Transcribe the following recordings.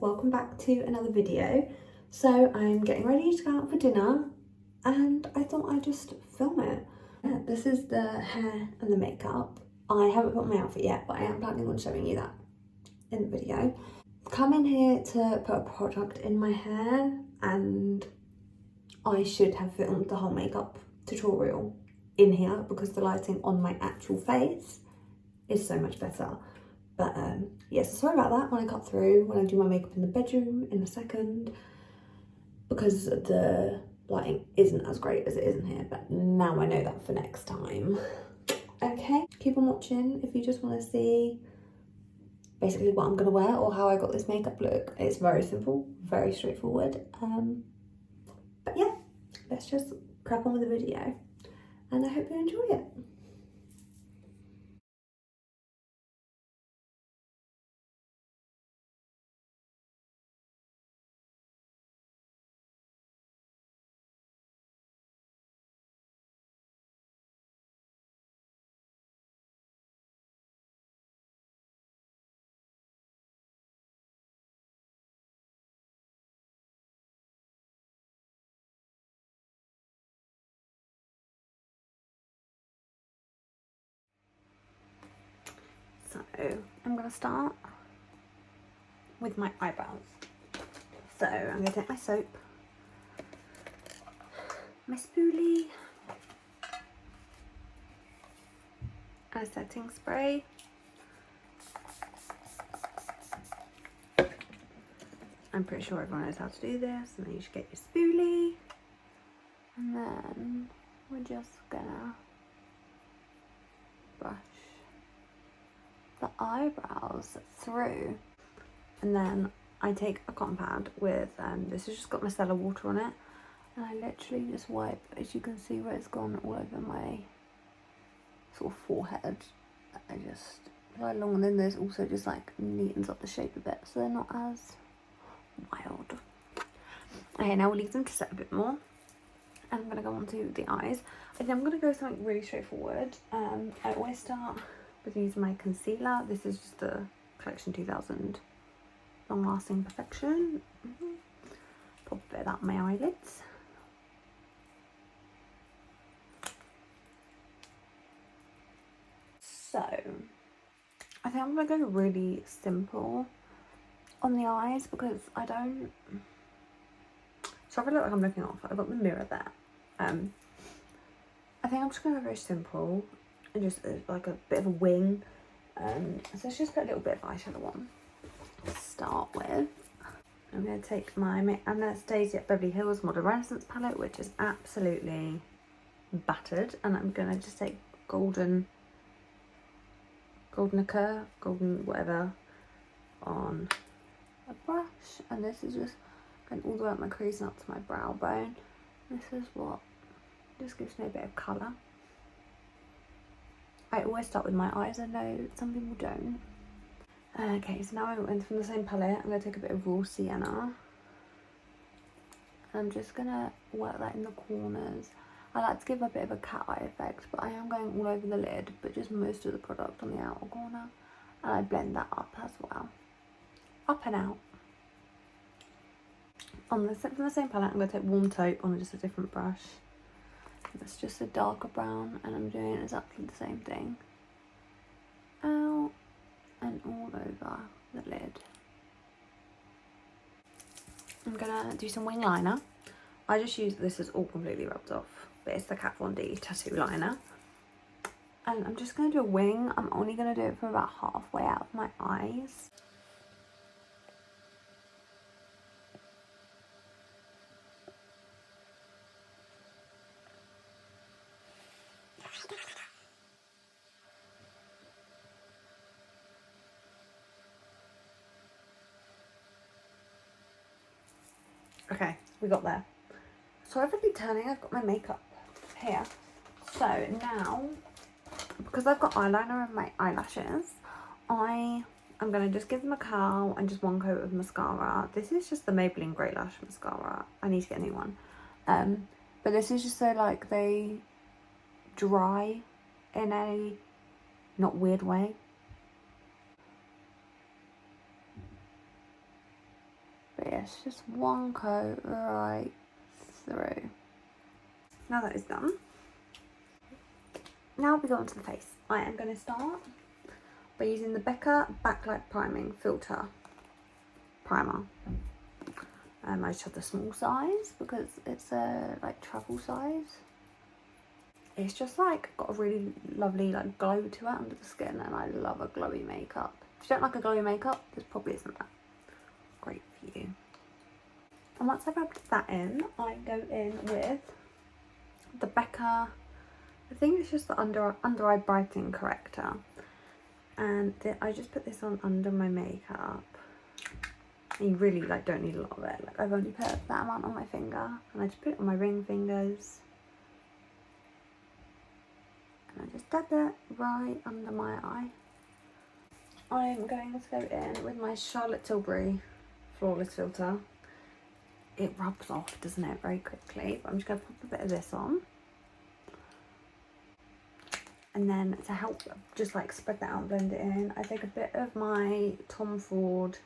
welcome back to another video. So I'm getting ready to go out for dinner and I thought I'd just film it. This is the hair and the makeup. I haven't got my outfit yet, but I am planning on showing you that in the video. Come in here to put a product in my hair and I should have filmed the whole makeup tutorial in here because the lighting on my actual face is so much better. But yes, sorry about that when I cut through, when I do my makeup in the bedroom in a second, because the lighting isn't as great as it is in here, but now I know that for next time. Okay, keep on watching if you just want to see basically what I'm going to wear or how I got this makeup look. It's very simple, very straightforward. But yeah, let's just crack on with the video and I hope you enjoy it. So I'm going to start with my eyebrows. So I'm going to take my soap, my spoolie, a setting spray, I'm pretty sure everyone knows how to do this, and then you should get your spoolie, and then we're just gonna brush the eyebrows through, and then I take a cotton pad with, this has just got micellar water on it, and I literally just wipe, as you can see where it's gone all over my sort of forehead. I just lie along, and then there's also just like neatens up the shape a bit so they're not as wild. Okay, now we'll leave them to set a bit more. And I'm going to go on to the eyes. I think I'm going to go something really straightforward. I always start with using my concealer. This is just the Collection 2000 Long Lasting Perfection. Pop a bit of that on my eyelids. So, I think I'm going to go really simple on the eyes because I don't... So I feel like I'm looking off. I've got the mirror there. I think I'm just going to go very simple and just like a bit of a wing. So let's just put a little bit of eyeshadow on to start with. I'm going to take my Anastasia Beverly Hills Modern Renaissance palette, which is absolutely battered, and I'm going to just take golden occur, golden whatever, on a brush, and this is just going all the way up my crease and up to my brow bone. This is what just gives me a bit of colour. I always start with my eyes, I know some people don't. Okay, so now I went from the same palette, I'm going to take a bit of raw sienna. I'm just going to work that in the corners. I like to give a bit of a cat eye effect, but I am going all over the lid, but just most of the product on the outer corner. And I blend that up as well. Up and out. From the same palette, I'm going to take Warm Taupe on just a different brush. It's just a darker brown, and I'm doing exactly the same thing. Out and all over the lid. I'm going to do some wing liner. I just use, this is all completely rubbed off, but it's the Kat Von D tattoo liner. And I'm just going to do a wing. I'm only going to do it for about halfway out of my eyes. Okay, we got there. So I've been turning, I've got my makeup here. So now, because I've got eyeliner in my eyelashes, I'm going to just give them a curl and just one coat of mascara. This is just the Maybelline Great Lash Mascara. I need to get a new one. But this is just so like they dry in a not weird way. this, just one coat right through. Now that is done, now we go on to the face. I am going to start by using the Becca Backlight Priming Filter Primer. I just have the small size because it's a like travel size. It's just like got a really lovely like glow to it under the skin, and I love a glowy makeup. If you don't like a glowy makeup, this probably isn't that great for you. And once I've rubbed that in, I go in with the Becca, I think it's just the under eye brightening corrector, and I just put this on under my makeup. And you really like don't need a lot of it. Like I've only put that amount on my finger, and I just put it on my ring fingers, and I just dab it right under my eye. I'm going to go in with my Charlotte Tilbury Flawless Filter. It rubs off, doesn't it, very quickly, but I'm just going to pop a bit of this on. And then to help just like spread that out and blend it in, I take a bit of my Tom Ford,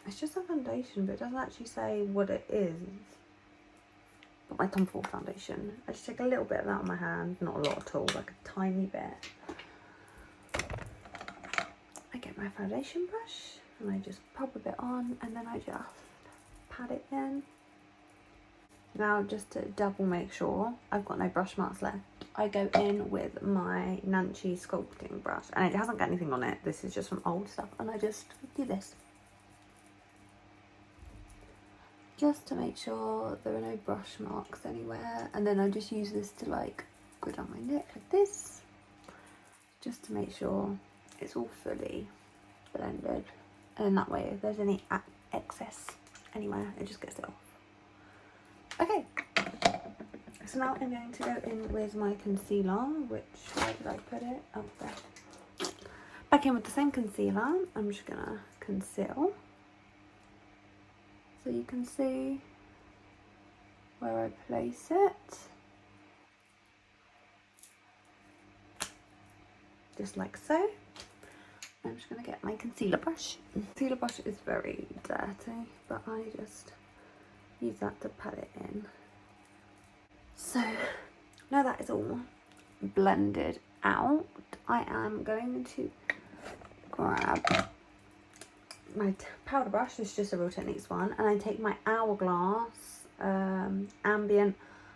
it's just a foundation, but it doesn't actually say what it is. But my Tom Ford foundation. I just take a little bit of that on my hand, not a lot at all, like a tiny bit. I get my foundation brush and I just pop a bit on, and then I just pat it in. Now, just to double make sure I've got no brush marks left, I go in with my Nancy sculpting brush, and it hasn't got anything on it, this is just from old stuff, and I just do this. Just to make sure there are no brush marks anywhere, and then I just use this to like go down my neck like this, just to make sure it's all fully blended, and in that way if there's any excess anywhere, it just gets it off. Okay, so now I'm going to go in with my concealer, which, where did I put it? Up there. Back in with the same concealer, I'm just gonna conceal. So you can see where I place it. Just like so. I'm just going to get my concealer brush. The concealer brush is very dirty, but I just use that to pat it in. So now that is all blended out, I am going to grab my powder brush. It's just a Real Techniques one, and I take my Hourglass Ambient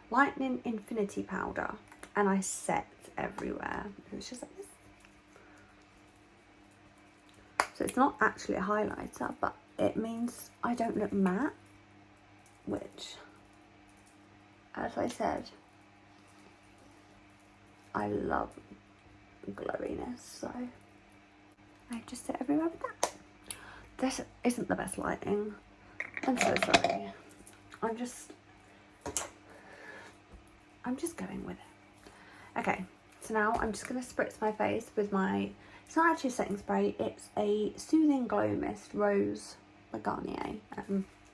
Lightning Infinity powder, and I set everywhere. It's just like this. So it's not actually a highlighter, but it means I don't look matte, which, as I said, I love glowiness, so I just sit everywhere with that. This isn't the best lighting. I'm so sorry. I'm just going with it. Okay, so now I'm just going to spritz my face with my, it's not actually a setting spray, it's a Soothing Glow Mist Rose by Garnier.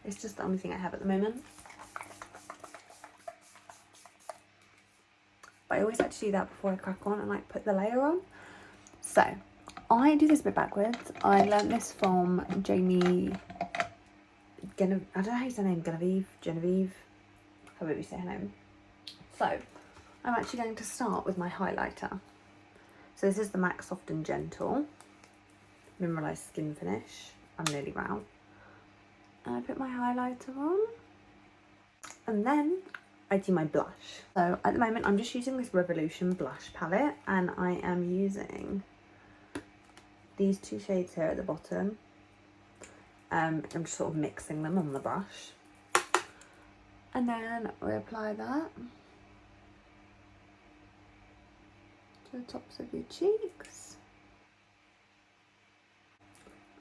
It's just the only thing I have at the moment. But I always like to do that before I crack on and like put the layer on. So I do this a bit backwards. I learned this from Jamie, I don't know how you say her name, Genevieve, however you say her name. So I'm actually going to start with my highlighter. So this is the MAC Soft and Gentle Mineralized Skin Finish. I'm nearly round. And I put my highlighter on, and then I do my blush. So at the moment I'm just using this Revolution blush palette, and I am using these two shades here at the bottom. I'm just sort of mixing them on the brush, and then we apply that to the tops of your cheeks,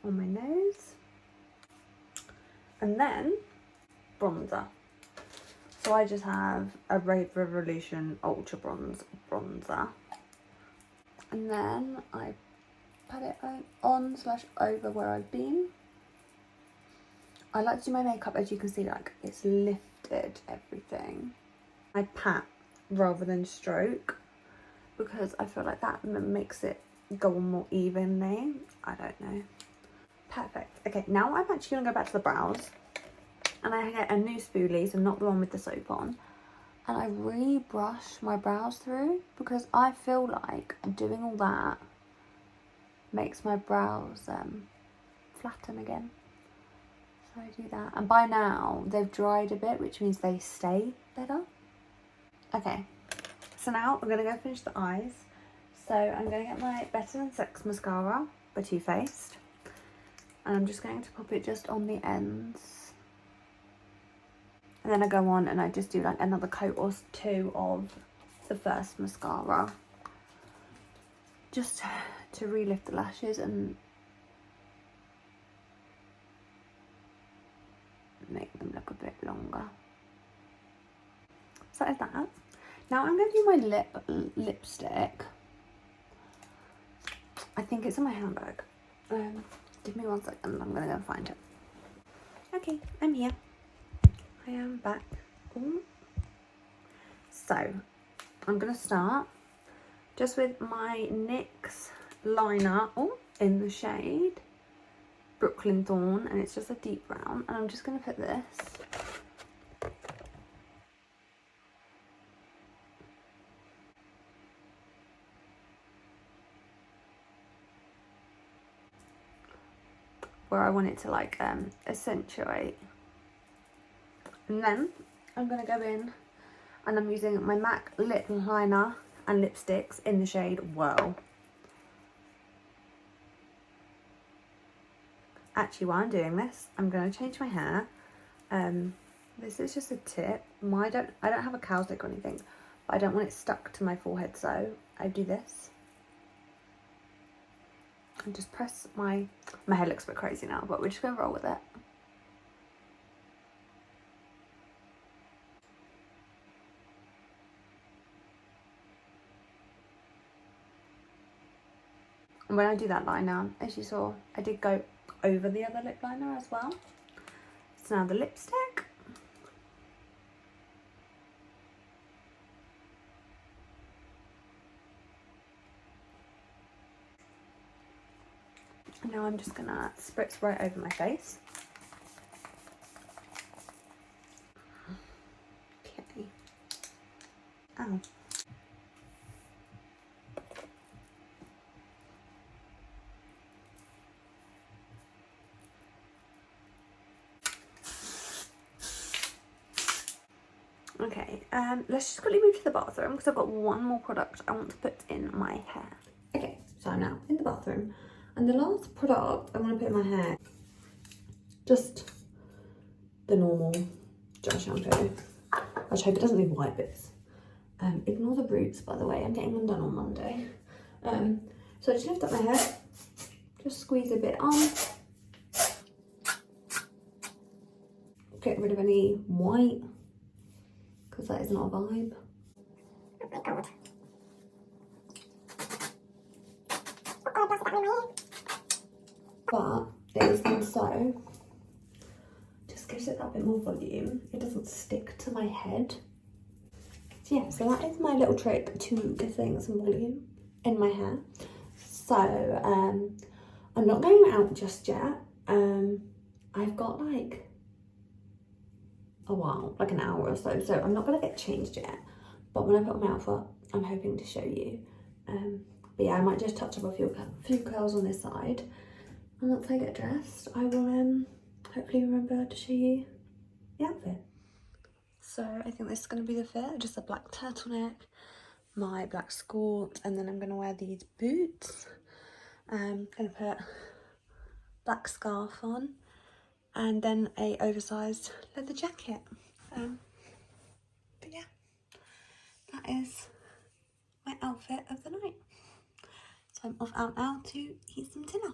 on my nose, and then bronzer. So I just have a Revolution Ultra Bronze bronzer, and then I pat it on / over where I've been. I like to do my makeup, as you can see, like it's lifted everything. I pat rather than stroke, because I feel like that makes it go on more evenly. I don't know. Perfect. Okay, now I'm actually going to go back to the brows. And I get a new spoolie, so not the one with the soap on. And I really brush my brows through because I feel like doing all that makes my brows flatten again. So I do that. And by now, they've dried a bit, which means they stay better. Okay, so now I'm going to go finish the eyes. So I'm going to get my Better Than Sex mascara by Too Faced. And I'm just going to pop it just on the ends. And then I go on and I just do like another coat or two of the first mascara. Just to relift the lashes and make them look a bit longer. So like that. Now I'm going to do my lipstick. I think it's in my handbag. Give me 1 second, I'm going to go and find it. Okay, I'm here. I am back. Ooh. So, I'm going to start just with my NYX liner in the shade Brooklyn Thorn, and it's just a deep brown. And I'm just going to put this where I want it to like accentuate. And then I'm going to go in and I'm using my MAC lip liner and lipsticks in the shade Whirl. Actually, while I'm doing this, I'm going to change my hair. This is just a tip. I don't have a cowslick or anything, but I don't want it stuck to my forehead, so I do this. And just press my hair looks a bit crazy now, but we're just going to roll with it. And when I do that liner, as you saw, I did go over the other lip liner as well. So now the lipstick. And now I'm just gonna spritz right over my face. Okay. Ow. Okay, let's just quickly move to the bathroom because I've got one more product I want to put in my hair. Okay, so I'm now in the bathroom, and the last product I want to put in my hair, just the normal dry shampoo. I just hope it doesn't leave white bits. Ignore the roots, by the way, I'm getting them done on Monday. So I just lift up my hair, just squeeze a bit on, get rid of any white, because that is not a vibe. But it is then so, just gives it that bit more volume. It doesn't stick to my head. So yeah, so that is my little trick to getting some volume in my hair. So I'm not going out just yet. I've got like a while, like an hour or so, so I'm not gonna get changed yet, but when I put on my outfit I'm hoping to show you. But yeah, I might just touch up a few curls on this side, and once I get dressed I will hopefully remember to show you the outfit. So I think this is going to be the fit, just a black turtleneck, my black skirt, and then I'm going to wear these boots. I'm going to put black scarf on, and then a oversized leather jacket. But yeah, that is my outfit of the night. So I'm off out now to eat some dinner.